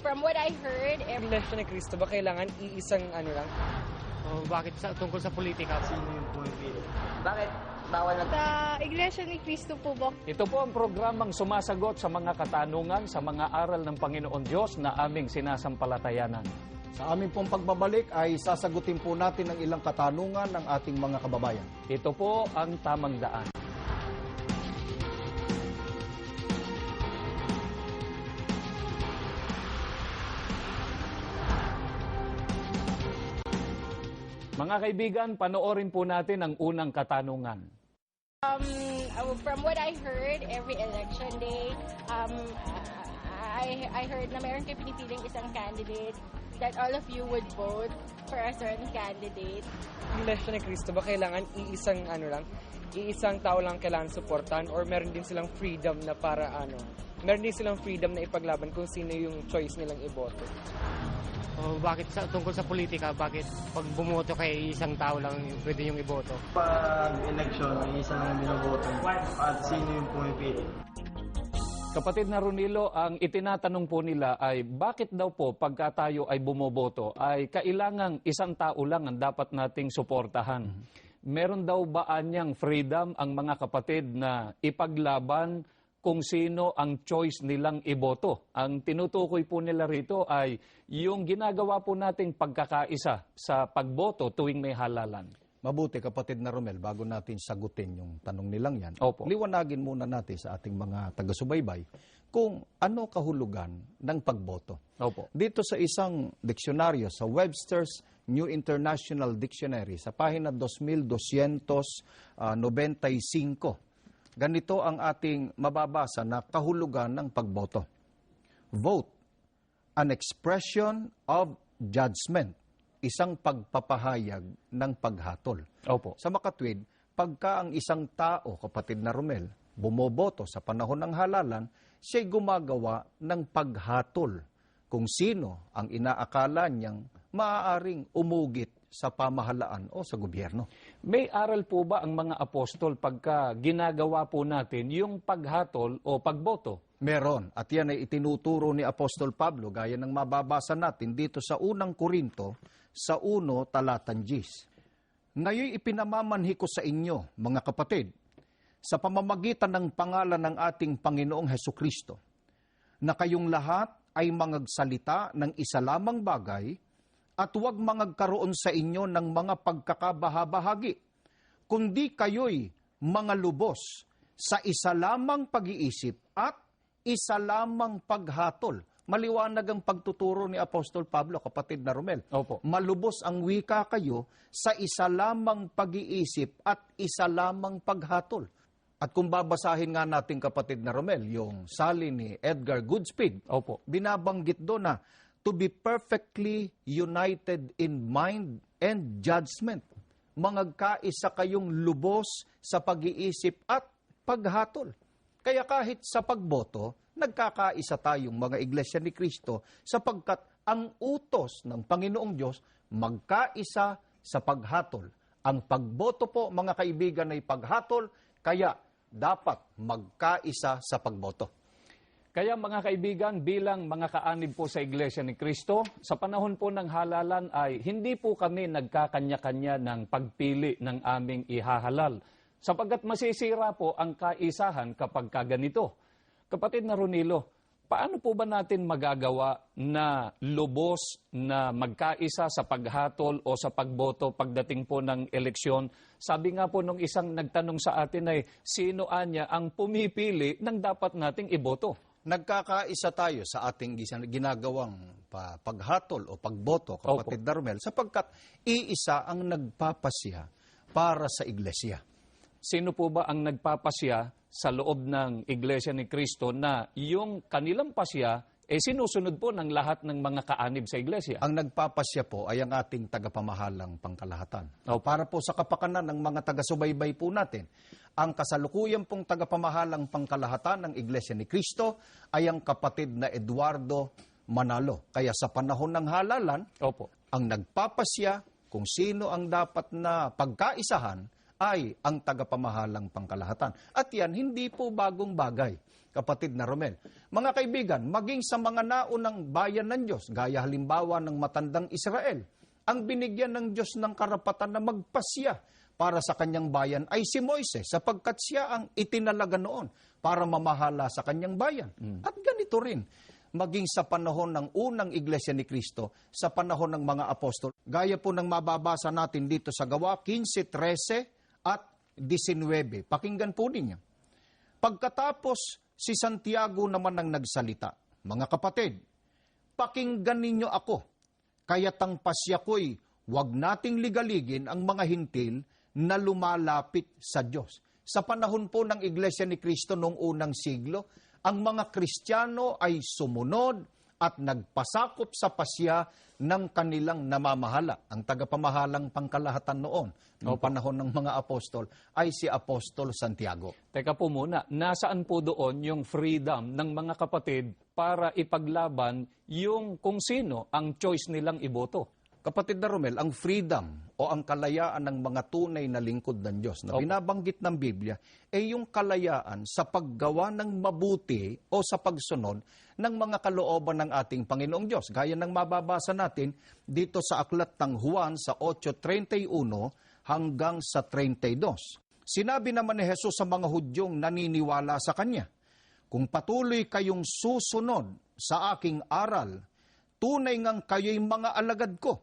From what I heard, Iglesia ni Cristo ba kailangan iisang ano lang? Bakit tungkol sa politika? Sino yung pumipili? Bakit bawal na? sa Iglesia ni Cristo po ba? Ito po ang programang sumasagot sa mga katanungan sa mga aral ng Panginoon Diyos na aming sinasampalatayanan. Sa aming pong pagbabalik ay sasagutin po natin ang ilang katanungan ng ating mga kababayan. Ito po ang tamang daan. Mga kaibigan, panoorin po natin ang unang katanungan. From what I heard, every election day, I heard na mayroon kayo pinipiling isang candidate that all of you would vote for a certain candidate. Iglesia ni Cristo ba kailangan iisang ano lang? Iisang tao lang kailangan suportahan or meron din silang freedom na para ano? Meron din silang freedom na ipaglaban kung sino yung choice nilang iboto. Bakit tungkol sa politika? Bakit pag bumoto kay isang tao lang pwede yung iboto? Pag election, may isa lang binoboto at sino yung pumipili? Kapatid na Ronilo, ang itinatanong po nila ay bakit daw po pagka tayo ay bumoboto ay kailangang isang tao lang ang dapat nating suportahan. Meron daw ba anyang freedom ang mga kapatid na ipaglaban kung sino ang choice nilang iboto? Ang tinutukoy po nila rito ay yung ginagawa po nating pagkakaisa sa pagboto tuwing may halalan. Mabuti kapatid na Romel, bago natin sagutin yung tanong nilang yan, Opo. liwanagin muna natin sa ating mga taga-subaybay kung ano kahulugan ng pagboto. Opo. Dito sa isang diksyonaryo, sa Webster's New International Dictionary, sa pahina 2295, ganito ang ating mababasa na kahulugan ng pagboto. Vote, an expression of judgment, isang pagpapahayag ng paghatol. Opo. Sa makatwid, pagka ang isang tao, kapatid na Romel, bumoboto sa panahon ng halalan, siya'y gumagawa ng paghatol kung sino ang inaakala niyang maaaring umugit sa pamahalaan o sa gobyerno. May aral po ba ang mga apostol pagka ginagawa po natin yung paghatol o pagboto? Meron. At yan ay itinuturo ni Apostol Pablo, gaya ng mababasa natin dito sa unang Korinto, sa 1 talatang 10. Ngayon ipinamamanhi ko sa inyo, mga kapatid, sa pamamagitan ng pangalan ng ating Panginoong Hesukristo, na kayong lahat ay mangagsalita ng isa lamang bagay at huwag mangagkaroon sa inyo ng mga pagkakabahabahagi, kundi kayo'y mga lubos sa isa lamang pag-iisip at isa lamang paghatol. Maliwanag ang pagtuturo ni Apostol Pablo, kapatid na Romel. Opo. Malubos ang wika kayo sa isa lamang pag-iisip at isa lamang paghatol. At kung babasahin nga natin, kapatid na Romel, yung sali ni Edgar Goodspeed, Opo. binabanggit doon na to be perfectly united in mind and judgment. Mangagkaisa kayong lubos sa pag-iisip at paghatol. Kaya kahit sa pagboto, nagkakaisa tayong mga Iglesia ni Cristo sapagkat ang utos ng Panginoong Diyos magkaisa sa paghatol. Ang pagboto po, mga kaibigan, ay paghatol, kaya dapat magkaisa sa pagboto. Kaya mga kaibigan, bilang mga kaanib po sa Iglesia ni Cristo, sa panahon po ng halalan ay hindi po kami nagkakanya-kanya ng pagpili ng aming ihahalal. Sapagkat masisira po ang kaisahan kapag kaganito. Kapatid na Ronilo, paano po ba natin magagawa na lubos na magkaisa sa paghatol o sa pagboto pagdating po ng eleksyon? Sabi nga po nung isang nagtanong sa atin ay, sino anya ang pumipili ng dapat nating iboto? Nagkakaisa tayo sa ating ginagawang paghatol o pagboto, kapatid na Romel, sapagkat iisa ang nagpapasya para sa Iglesia. Sino po ba ang nagpapasya sa loob ng Iglesia ni Cristo na yung kanilang pasya sinusunod po ng lahat ng mga kaanib sa Iglesia? Ang nagpapasya po ay ang ating tagapamahalang pangkalahatan. Opo. Para po sa kapakanan ng mga taga-subaybay po natin, ang kasalukuyan pong tagapamahalang pangkalahatan ng Iglesia ni Cristo ay ang kapatid na Eduardo Manalo. Kaya sa panahon ng halalan, Opo. ang nagpapasya kung sino ang dapat na pagkaisahan ay ang tagapamahalang pangkalahatan. At yan, hindi po bagong bagay, kapatid na Romel. Mga kaibigan, maging sa mga naunang bayan ng Diyos, gaya halimbawa ng matandang Israel, ang binigyan ng Diyos ng karapatan na magpasya para sa kanyang bayan ay si Moises, sapagkat siya ang itinalaga noon para mamahala sa kanyang bayan. At ganito rin, maging sa panahon ng unang Iglesia ni Cristo, sa panahon ng mga apostol, gaya po ng mababasa natin dito sa Gawa 15:13 at 19. Pakinggan po ninyo. Pagkatapos, si Santiago naman ang nagsalita, mga kapatid, pakinggan ninyo ako, kaya't ang pasya ko'y huwag nating ligaligin ang mga hintil na lumalapit sa Diyos. Sa panahon po ng Iglesia ni Cristo noong unang siglo, ang mga Kristiyano ay sumunod at nagpasakop sa pasya ng kanilang namamahala. Ang tagapamahalang pangkalahatan noon, noong panahon ng mga apostol, ay si Apostol Santiago. Teka po muna, nasaan po doon yung freedom ng mga kapatid para ipaglaban yung kung sino ang choice nilang iboto? Kapatid na Romel, ang freedom o ang kalayaan ng mga tunay na lingkod ng Diyos na binabanggit ng Biblia ay yung kalayaan sa paggawa ng mabuti o sa pagsunod ng mga kalooban ng ating Panginoong Diyos. Gaya ng mababasa natin dito sa aklat ng Juan sa 8:31 hanggang sa 32. Sinabi naman ni Jesus sa mga Hudyong naniniwala sa Kanya, kung patuloy kayong susunod sa aking aral, tunay ngang kayo'y mga alagad ko.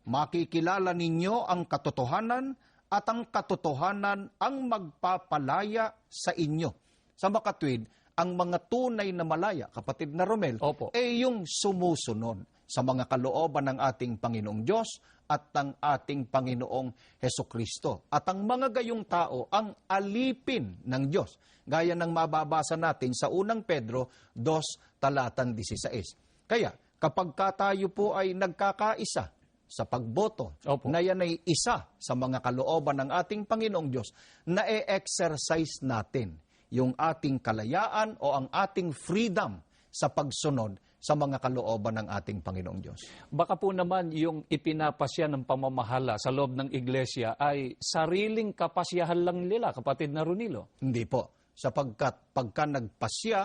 Makikilala ninyo ang katotohanan at ang katotohanan ang magpapalaya sa inyo. Sa makatwid, ang mga tunay na malaya, kapatid na Romel, ay yung sumusunod sa mga kalooban ng ating Panginoong Diyos at ng ating Panginoong Hesukristo. At ang mga gayong tao ang alipin ng Diyos. Gaya ng mababasa natin sa unang Pedro 2:16. Kaya, kapag tayo po ay nagkakaisa sa pagboto, na yan ay isa sa mga kalooban ng ating Panginoong Diyos, na e-exercise natin yung ating kalayaan o ang ating freedom sa pagsunod sa mga kalooban ng ating Panginoong Diyos. Baka po naman yung ipinapasya ng pamamahala sa loob ng iglesia ay sariling kapasyahan lang nila, kapatid na Ronilo. Hindi po, sapagkat pagka nagpasya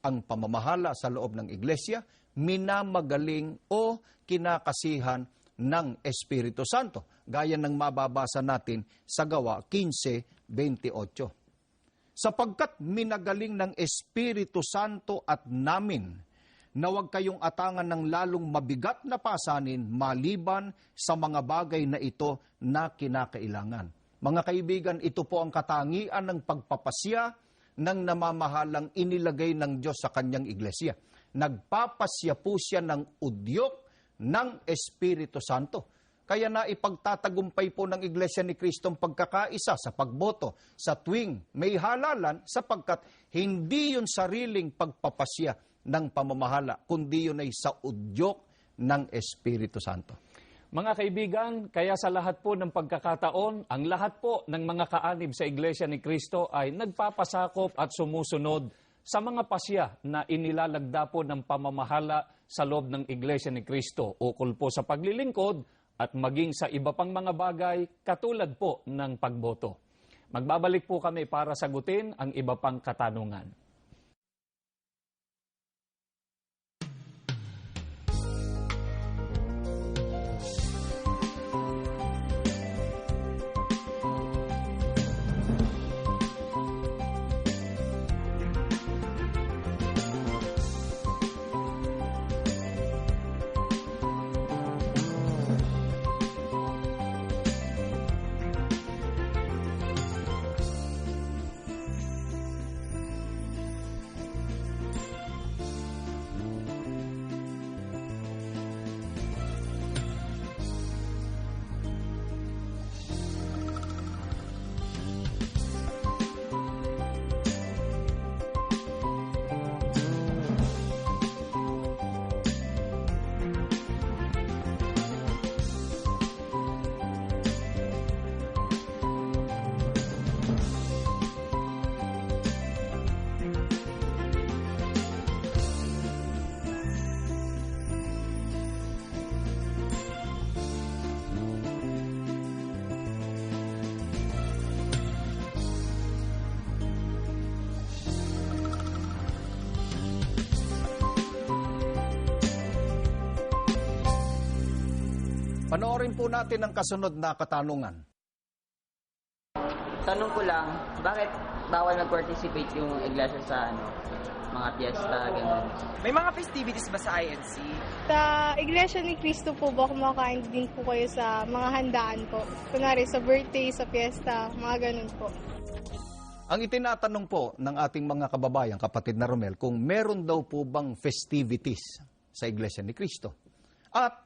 ang pamamahala sa loob ng iglesia, minamagaling o kinakasihan ng Espiritu Santo, gaya ng mababasa natin sa Gawa 15:28. Sapagkat minagaling ng Espiritu Santo at namin na huwag kayong atangan ng lalong mabigat na pasanin maliban sa mga bagay na ito na kinakailangan. Mga kaibigan, ito po ang katangian ng pagpapasya ng namamahalang inilagay ng Diyos sa kanyang iglesia. Nagpapasya po siya ng udyok ng Espiritu Santo. Kaya na ipagtatagumpay po ng Iglesia ni Cristo ang pagkakaisa sa pagboto sa tuwing may halalan, sapagkat hindi yun sariling pagpapasya ng pamamahala, kundi yun ay sa udyok ng Espiritu Santo. Mga kaibigan, kaya sa lahat po ng pagkakataon, ang lahat po ng mga kaanib sa Iglesia ni Cristo ay nagpapasakop at sumusunod sa mga pasya na inilalagda po ng pamamahala sa loob ng Iglesia ni Cristo, ukol po sa paglilingkod at maging sa iba pang mga bagay katulad po ng pagboto. Magbabalik po kami para sagutin ang iba pang katanungan. Panoorin po natin ang kasunod na katanungan. Tanong ko lang, bakit bawal mag-participate yung iglesia sa mga piyesta, gano'n? May mga festivities ba sa INC? Sa Iglesia ni Cristo po ba, kumakain din po kayo sa mga handaan po? Kunwari sa birthday, sa fiesta, mga ganun po. Ang itinatanong po ng ating mga kababayan, kapatid na Romel, kung meron daw po bang festivities sa Iglesia ni Cristo. At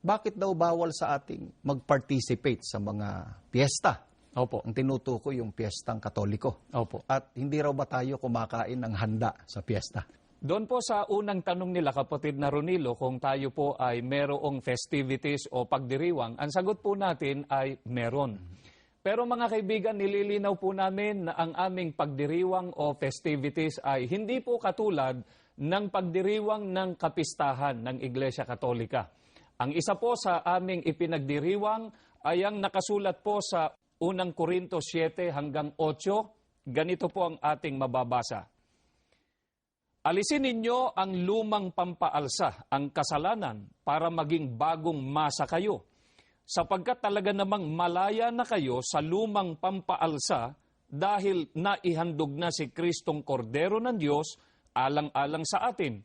bakit daw bawal sa ating mag-participate sa mga piyesta? Opo. Ang tinutukoy yung piyestang Katoliko. Opo. At hindi raw ba tayo kumakain ng handa sa piyesta? Doon po sa unang tanong nila, kapatid na Ronilo, kung tayo po ay merong festivities o pagdiriwang, ang sagot po natin ay meron. Pero mga kaibigan, nililinaw po namin na ang aming pagdiriwang o festivities ay hindi po katulad ng pagdiriwang ng kapistahan ng Iglesia Katolika. Ang isa po sa aming ipinagdiriwang ay ang nakasulat po sa unang Korinto 7 hanggang 8, ganito po ang ating mababasa. Alisin ninyo ang lumang pampaalsa, ang kasalanan, para maging bagong masa kayo. Sapagkat talaga namang malaya na kayo sa lumang pampaalsa dahil naihandog na si Kristong Kordero ng Diyos alang-alang sa atin.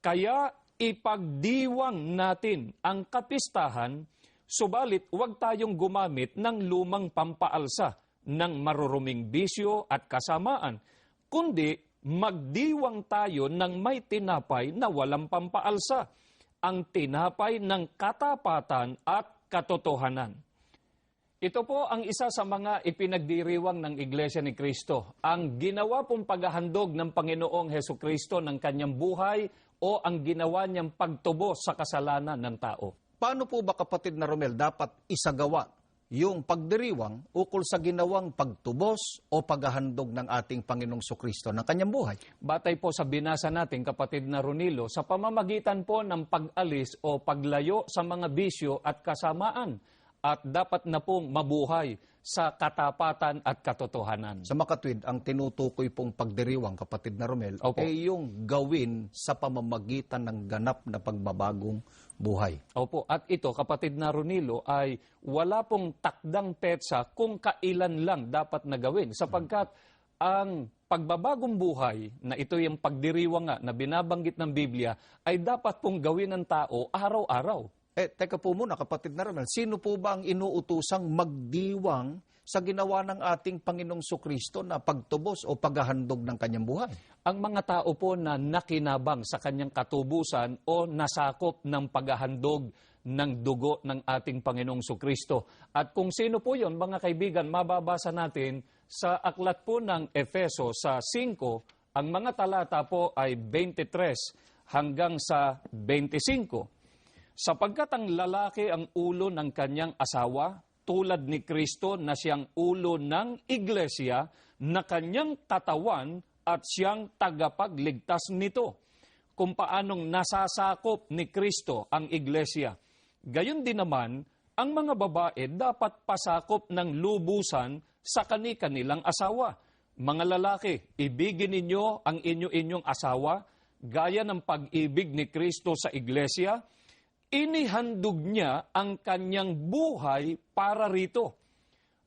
Kaya ipagdiwang natin ang kapistahan, subalit huwag tayong gumamit ng lumang pampaalsa ng maruruming bisyo at kasamaan, kundi magdiwang tayo ng may tinapay na walang pampaalsa, ang tinapay ng katapatan at katotohanan. Ito po ang isa sa mga ipinagdiriwang ng Iglesia ni Cristo, ang ginawa pong paghahandog ng Panginoong Hesukristo ng kanyang buhay o ang ginawa niyang pagtubo sa kasalanan ng tao. Paano po ba, kapatid na Romel, dapat isagawa yung pagdiriwang ukol sa ginawang pagtubos o paghahandog ng ating Panginoong Sukristo ng kanyang buhay? Batay po sa binasa natin, kapatid na Ronilo, sa pamamagitan po ng pag-alis o paglayo sa mga bisyo at kasamaan, at dapat na pong mabuhay sa katapatan at katotohanan. Sa makatwid, ang tinutukoy pong pagdiriwang, kapatid na Romel, Opo. ay yung gawin sa pamamagitan ng ganap na pagbabagong buhay. Opo, at ito, kapatid na Ronilo, ay wala pong takdang petsa kung kailan lang dapat na gawin, sapagkat ang pagbabagong buhay, na ito yung pagdiriwang nga na binabanggit ng Biblia, ay dapat pong gawin ng tao araw-araw. Teka po muna, kapatid na Romel, sino po ba ang inuutusang magdiwang sa ginawa ng ating Panginoong Sukristo na pagtubos o paghahandog ng kanyang buhay? Ang mga tao po na nakinabang sa kanyang katubusan o nasakop ng paghahandog ng dugo ng ating Panginoong Sukristo. At kung sino po yon, mga kaibigan, mababasa natin sa aklat po ng Efeso sa 5, ang mga talata po ay 23 hanggang sa 25. Sapagkat ang lalaki ang ulo ng kanyang asawa, tulad ni Kristo na siyang ulo ng iglesia, na kanyang katawan at siyang tagapagligtas nito. Kung paanong nasasakop ni Kristo ang iglesia. Gayon din naman, ang mga babae dapat pasakop ng lubusan sa kani-kanilang asawa. Mga lalaki, ibigin ninyo ang inyo-inyong asawa, gaya ng pag-ibig ni Kristo sa iglesia. Inihandog niya ang kanyang buhay para rito.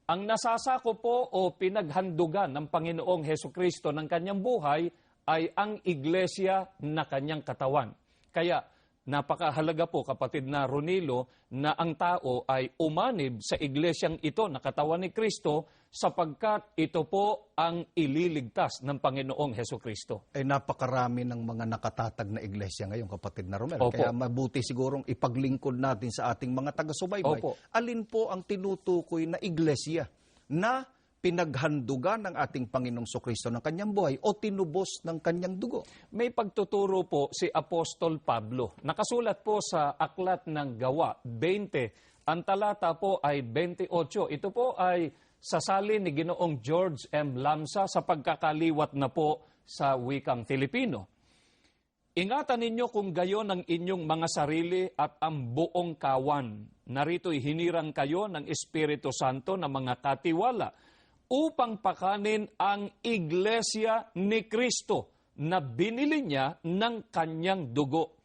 Ang nasasako po o pinaghandugan ng Panginoong Hesukristo ng kanyang buhay ay ang iglesia na kanyang katawan. Kaya napakahalaga po, kapatid na Ronilo, na ang tao ay umanib sa iglesyang ito na katawan ni Kristo, sapagkat ito po ang ililigtas ng Panginoong Hesukristo. Napakarami ng mga nakatatag na iglesia ngayon, kapatid na Romel. Opo. Kaya mabuti sigurong ipaglingkod natin sa ating mga taga-subaybay. Opo. Alin po ang tinutukoy na iglesia na pinaghandugan ng ating Panginoong Sukristo ng kanyang buhay o tinubos ng kanyang dugo? May pagtuturo po si Apostol Pablo. Nakasulat po sa Aklat ng Gawa 20. Ang talata po ay 28. Ito po ay sasalin ni Ginoong George M. Lamsa sa pagkakaliwat na po sa wikang Filipino. Ingatan ninyo kung gayon ang inyong mga sarili at ang buong kawan. Narito'y hinirang kayo ng Espiritu Santo na mga katiwala upang pakanin ang iglesia ni Kristo na binili niya ng kanyang dugo.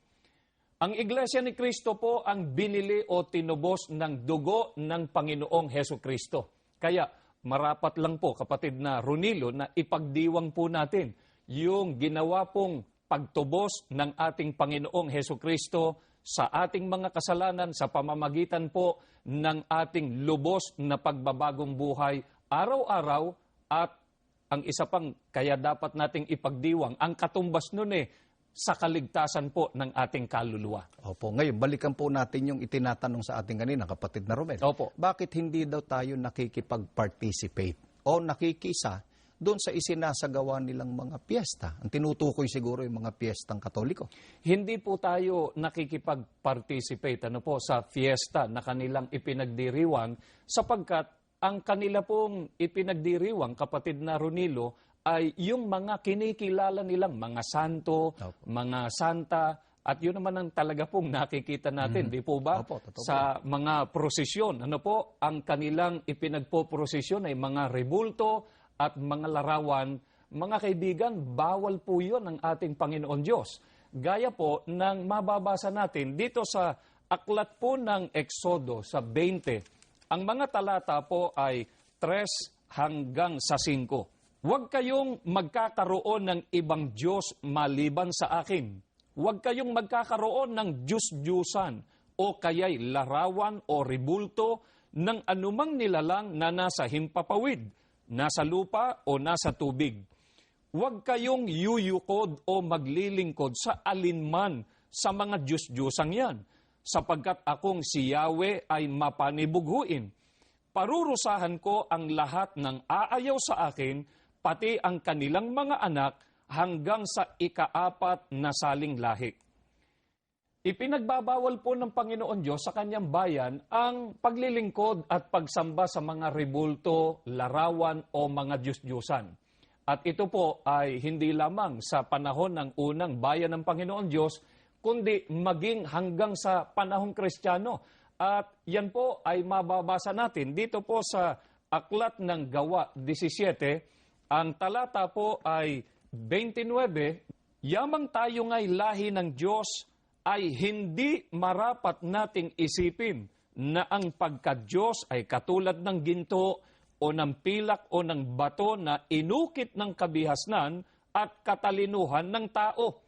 Ang Iglesia ni Cristo po ang binili o tinubos ng dugo ng Panginoong Heso Kristo. Kaya marapat lang po, kapatid na Ronilo, na ipagdiwang po natin yung ginawa pong pagtubos ng ating Panginoong Heso Kristo sa ating mga kasalanan sa pamamagitan po ng ating lubos na pagbabagong buhay araw-araw. At ang isa pang kaya dapat nating ipagdiwang, ang katumbas nun sa kaligtasan po ng ating kaluluwa. Opo, ngayon balikan po natin yung itinatanong sa ating kanina, kapatid na Romel. Opo. Bakit hindi daw tayo nakikipag-participate o nakikisa doon sa isinasagawa nilang mga piyesta? Ang tinutukoy siguro yung mga piyestang Katoliko. Hindi po tayo nakikipag-participate sa fiesta na kanilang ipinagdiriwang sapagkat ang kanila pong ipinagdiriwang, kapatid na Ronilo, ay yung mga kinikilala nilang mga santo, mga santa, at yun naman ang talaga pong nakikita natin, di po ba? Opo, sa mga prosesyon. Ano po, ang kanilang ipinagpoprosesyon ay mga rebulto at mga larawan. Mga kaibigan, bawal po yun ng ating Panginoon Diyos. Gaya po ng mababasa natin dito sa aklat po ng Exodo sa 20. Ang mga talata po ay 3 hanggang sa 5. Huwag kayong magkakaroon ng ibang Diyos maliban sa akin. Huwag kayong magkakaroon ng Diyos-Diyusan o kaya'y larawan o ribulto ng anumang nilalang na nasa himpapawid, nasa lupa o nasa tubig. Huwag kayong yuyukod o maglilingkod sa alinman sa mga Diyos-Diyusang yan, sapagkat akong si Yahweh ay mapanibughuin. Parurusahan ko ang lahat ng aayaw sa akin, pati ang kanilang mga anak hanggang sa ika-4 na saling lahi. Ipinagbabawal po ng Panginoon Diyos sa kanyang bayan ang paglilingkod at pagsamba sa mga ribulto, larawan o mga Diyos-Diyusan. At ito po ay hindi lamang sa panahon ng unang bayan ng Panginoon Diyos, kundi maging hanggang sa panahong Kristiyano. At yan po ay mababasa natin dito po sa Aklat ng Gawa 17. Ang talata po ay 29, yamang tayo nga'y lahi ng Diyos ay hindi marapat nating isipin na ang pagka-Diyos ay katulad ng ginto o ng pilak o ng bato na inukit ng kabihasnan at katalinuhan ng tao.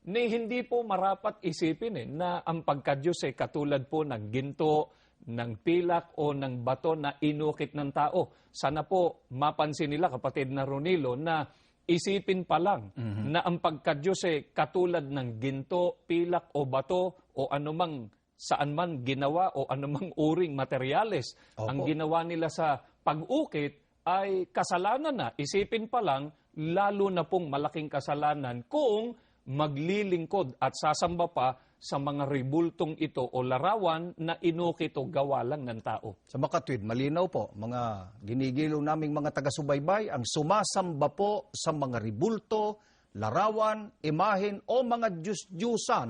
Hindi po marapat isipin na ang pagka-Diyos ay katulad po ng ginto, ng pilak o ng bato na inukit ng tao. Sana po mapansin nila, kapatid na Ronilo, na isipin pa lang na ang pagka-Diyos ay katulad ng ginto, pilak o bato o anumang saan man ginawa o anumang uring materyales. Opo. Ang ginawa nila sa pag-ukit ay kasalanan na. Isipin pa lang, lalo na pong malaking kasalanan kung maglilingkod at sasamba pa sa mga ribultong ito o larawan na inukit o gawa lang ng tao. Sa makatwid, malinaw po, mga ginigiliw naming mga taga-subaybay, ang sumasamba po sa mga ribulto, larawan, imahen o mga Diyos-Diyusan,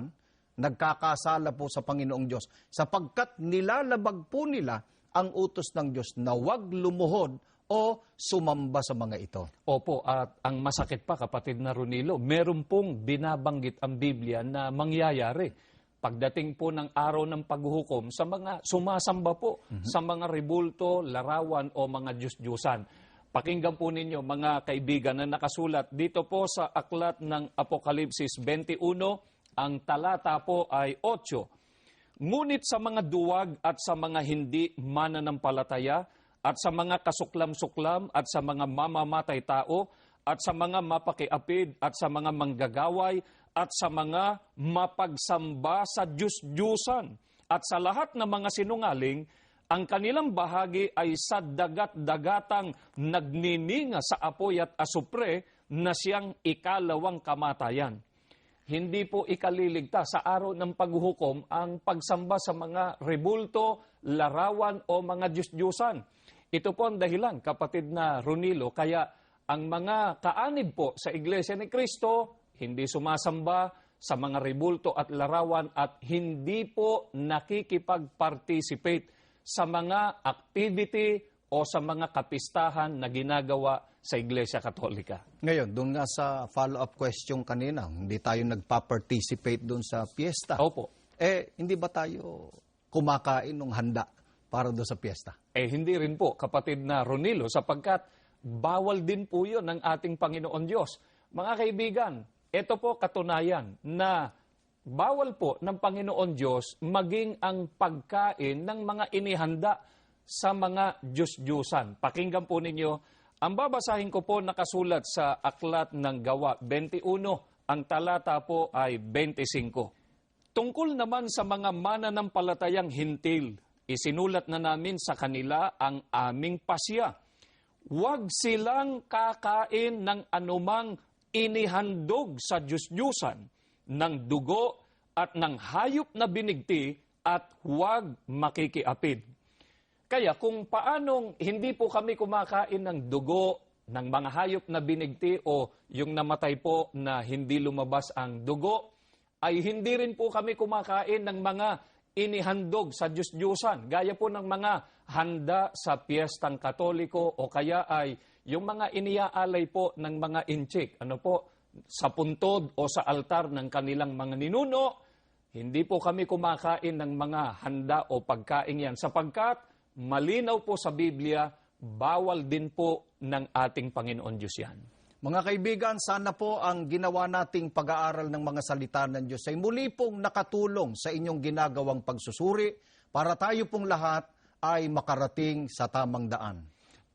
nagkakasala po sa Panginoong Diyos, sapagkat nilalabag po nila ang utos ng Diyos na huwag lumuhod o sumamba sa mga ito. Opo, at ang masakit pa, kapatid na Ronilo, meron pong binabanggit ang Biblia na mangyayari pagdating po ng araw ng paghuhukom sa mga sumasamba po sa mga ribulto, larawan o mga Diyos-Diyusan. Pakinggan po ninyo, mga kaibigan, na nakasulat dito po sa aklat ng Apokalipsis 21, ang talata po ay 8. Ngunit sa mga duwag at sa mga hindi mananampalataya, at sa mga kasuklam-suklam, at sa mga mamamatay tao, at sa mga mapakiapid, at sa mga manggagaway, at sa mga mapagsamba sa Diyos-Diyusan, at sa lahat ng mga sinungaling, ang kanilang bahagi ay sa dagat-dagatang nagnininga sa apoy at asupre na siyang ikalawang kamatayan. Hindi po ikaliligtas sa araw ng paghuhukom ang pagsamba sa mga rebulto, larawan o mga Diyos-Diyusan. Ito po ang dahilan, kapatid na Ronilo, kaya ang mga kaanib po sa Iglesia ni Cristo, hindi sumasamba sa mga rebulto at larawan at hindi po nakikipag-participate sa mga activity o sa mga kapistahan na ginagawa sa Iglesia Katolika. Ngayon, doon nga sa follow-up question kanina, hindi tayo nagpa-participate doon sa piyesta. Opo. Hindi ba tayo kumakain ng handa para doon sa piyesta? Hindi rin po, kapatid na Ronilo, sapagkat bawal din po yun ng ating Panginoon Diyos. Mga kaibigan, ito po katunayan na bawal po ng Panginoon Diyos maging ang pagkain ng mga inihanda sa mga Diyos-Diyusan. Pakinggan po ninyo, ang babasahin ko po nakasulat sa Aklat ng Gawa 21, ang talata po ay 25. Tungkol naman sa mga mananampalatayang hintil, isinulat na namin sa kanila ang aming pasya. Huwag silang kakain ng anumang inihandog sa Diyos-Diyusan, ng dugo at ng hayop na binigti at huwag makikiapid. Kaya kung paanong hindi po kami kumakain ng dugo ng mga hayop na binigti o yung namatay po na hindi lumabas ang dugo, ay hindi rin po kami kumakain ng mga inihandog sa Diyos-Diyusan. Gaya po ng mga handa sa piyestang Katoliko o kaya ay yung mga iniaalay po ng mga inchik. Ano po? Sa puntod o sa altar ng kanilang mga ninuno, hindi po kami kumakain ng mga handa o pagkain yan sapagkat malinaw po sa Biblia, bawal din po ng ating Panginoon Diyos yan. Mga kaibigan, sana po ang ginawa nating pag-aaral ng mga salita ng Diyos ay muli pong nakatulong sa inyong ginagawang pagsusuri para tayo pong lahat ay makarating sa tamang daan.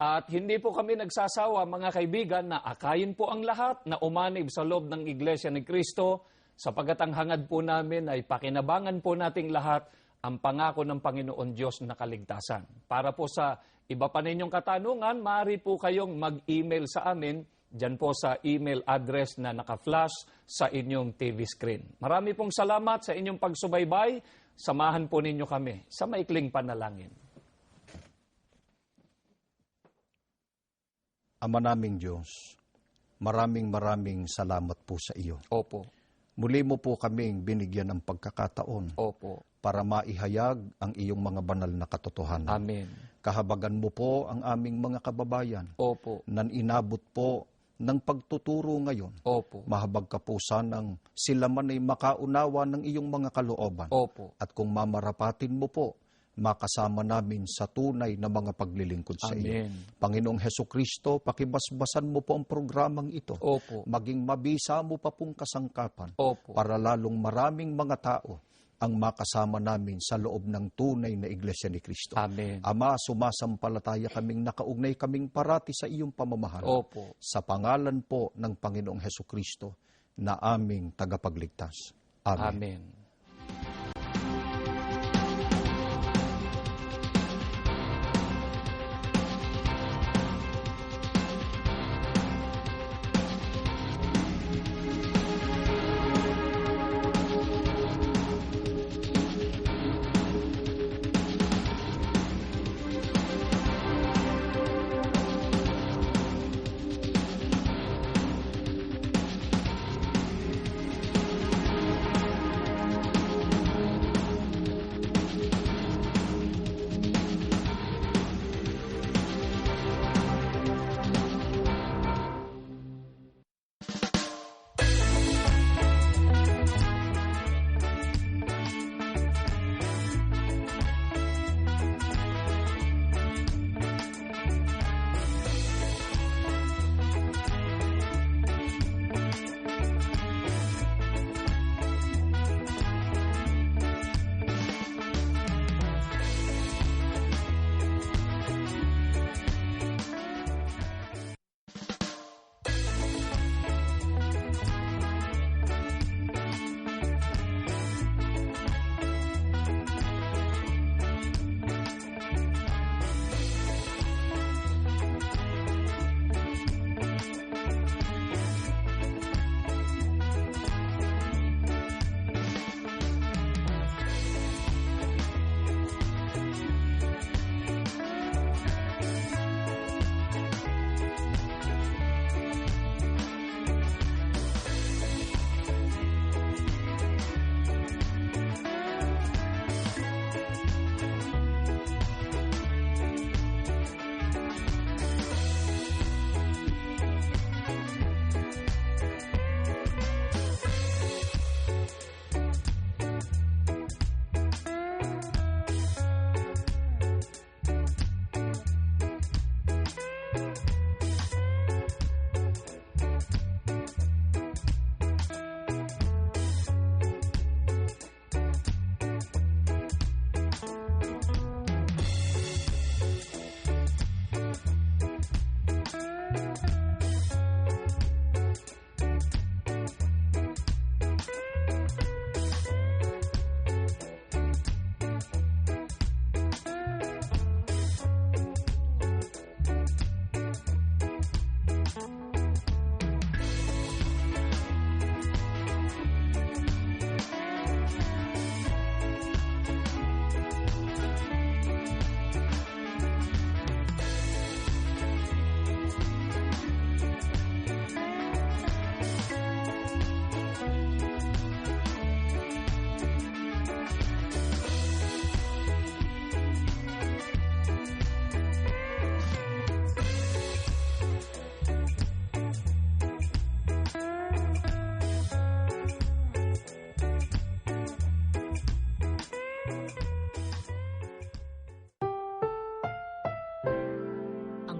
At hindi po kami nagsasawa, mga kaibigan, na akayin po ang lahat na umanib sa loob ng Iglesia ni Cristo, sapagat ang hangad po namin ay pakinabangan po nating lahat ang pangako ng Panginoon Diyos na kaligtasan. Para po sa iba pa ninyong katanungan, maaari po kayong mag-email sa amin, dyan po sa email address na naka-flash sa inyong TV screen. Marami pong salamat sa inyong pagsubaybay. Samahan po ninyo kami sa maikling panalangin. Ama naming Diyos, maraming salamat po sa iyo. Opo. Muli mo po kaming binigyan ng pagkakataon. Opo. Para maihayag ang iyong mga banal na katotohanan. Amen. Kahabagan mo po ang aming mga kababayan. Opo. Nan inabot po ng pagtuturo ngayon. Opo. Mahabag ka po sanang sila man ay makaunawa ng iyong mga kalooban. Opo. At kung mamarapatin mo po, makasama namin sa tunay na mga paglilingkod sa iyo. Amen. Panginoong Hesukristo, pakibasbasan mo po ang programang ito. Opo. Maging mabisa mo pa pong kasangkapan. Opo. Para lalong maraming mga tao ang makasama namin sa loob ng tunay na Iglesia ni Cristo. Amen. Ama, sumasampalataya kaming nakaugnay kaming parati sa iyong pamamahala. Opo. Sa pangalan po ng Panginoong Hesukristo na aming tagapagligtas. Amen. Amen.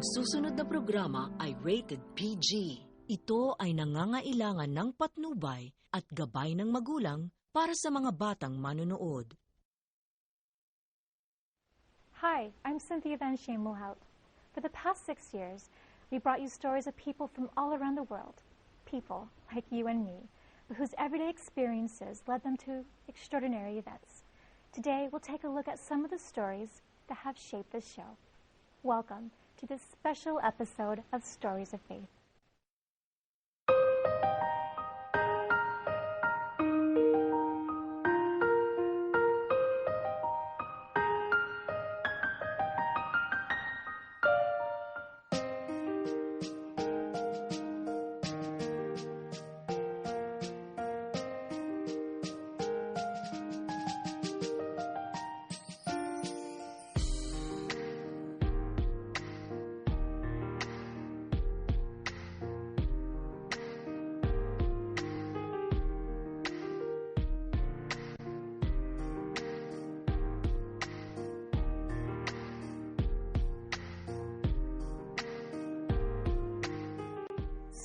Ang susunod na programa ay rated PG. Ito ay nangangailangan ng patnubay at gabay ng magulang para sa mga batang manonood. Hi, I'm Cynthia Van Shemuhout. For the past 6 years, we brought you stories of people from all around the world. People like you and me, whose everyday experiences led them to extraordinary events. Today, we'll take a look at some of the stories that have shaped this show. Welcome to this special episode of Stories of Faith.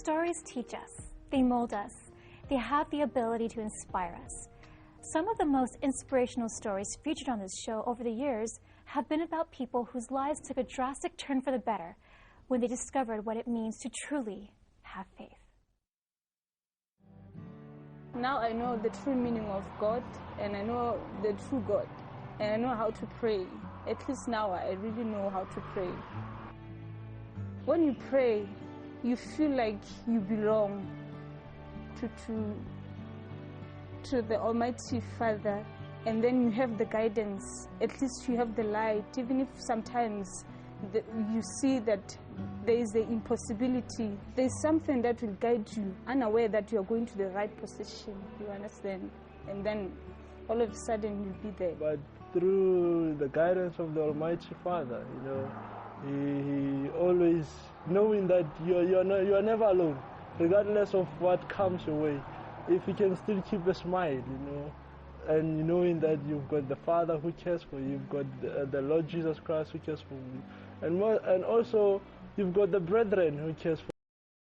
Stories teach us, they mold us, they have the ability to inspire us. Some of the most inspirational stories featured on this show over the years have been about people whose lives took a drastic turn for the better when they discovered what it means to truly have faith. Now I know the true meaning of God, and I know the true God, and I know how to pray. At least now I really know how to pray. When you pray, you feel like you belong to the Almighty Father, and then you have the guidance. At least you have the light, even if sometimes you see that there is the impossibility. There's something that will guide you, unaware that you are going to the right position, you understand? And then all of a sudden you'll be there. But through the guidance of the Almighty Father, you know, He always knowing that you are never alone, regardless of what comes your way. If you can still keep a smile, you know, and knowing that you've got the Father who cares for you, you've got the Lord Jesus Christ who cares for you, and also you've got the brethren who cares for you.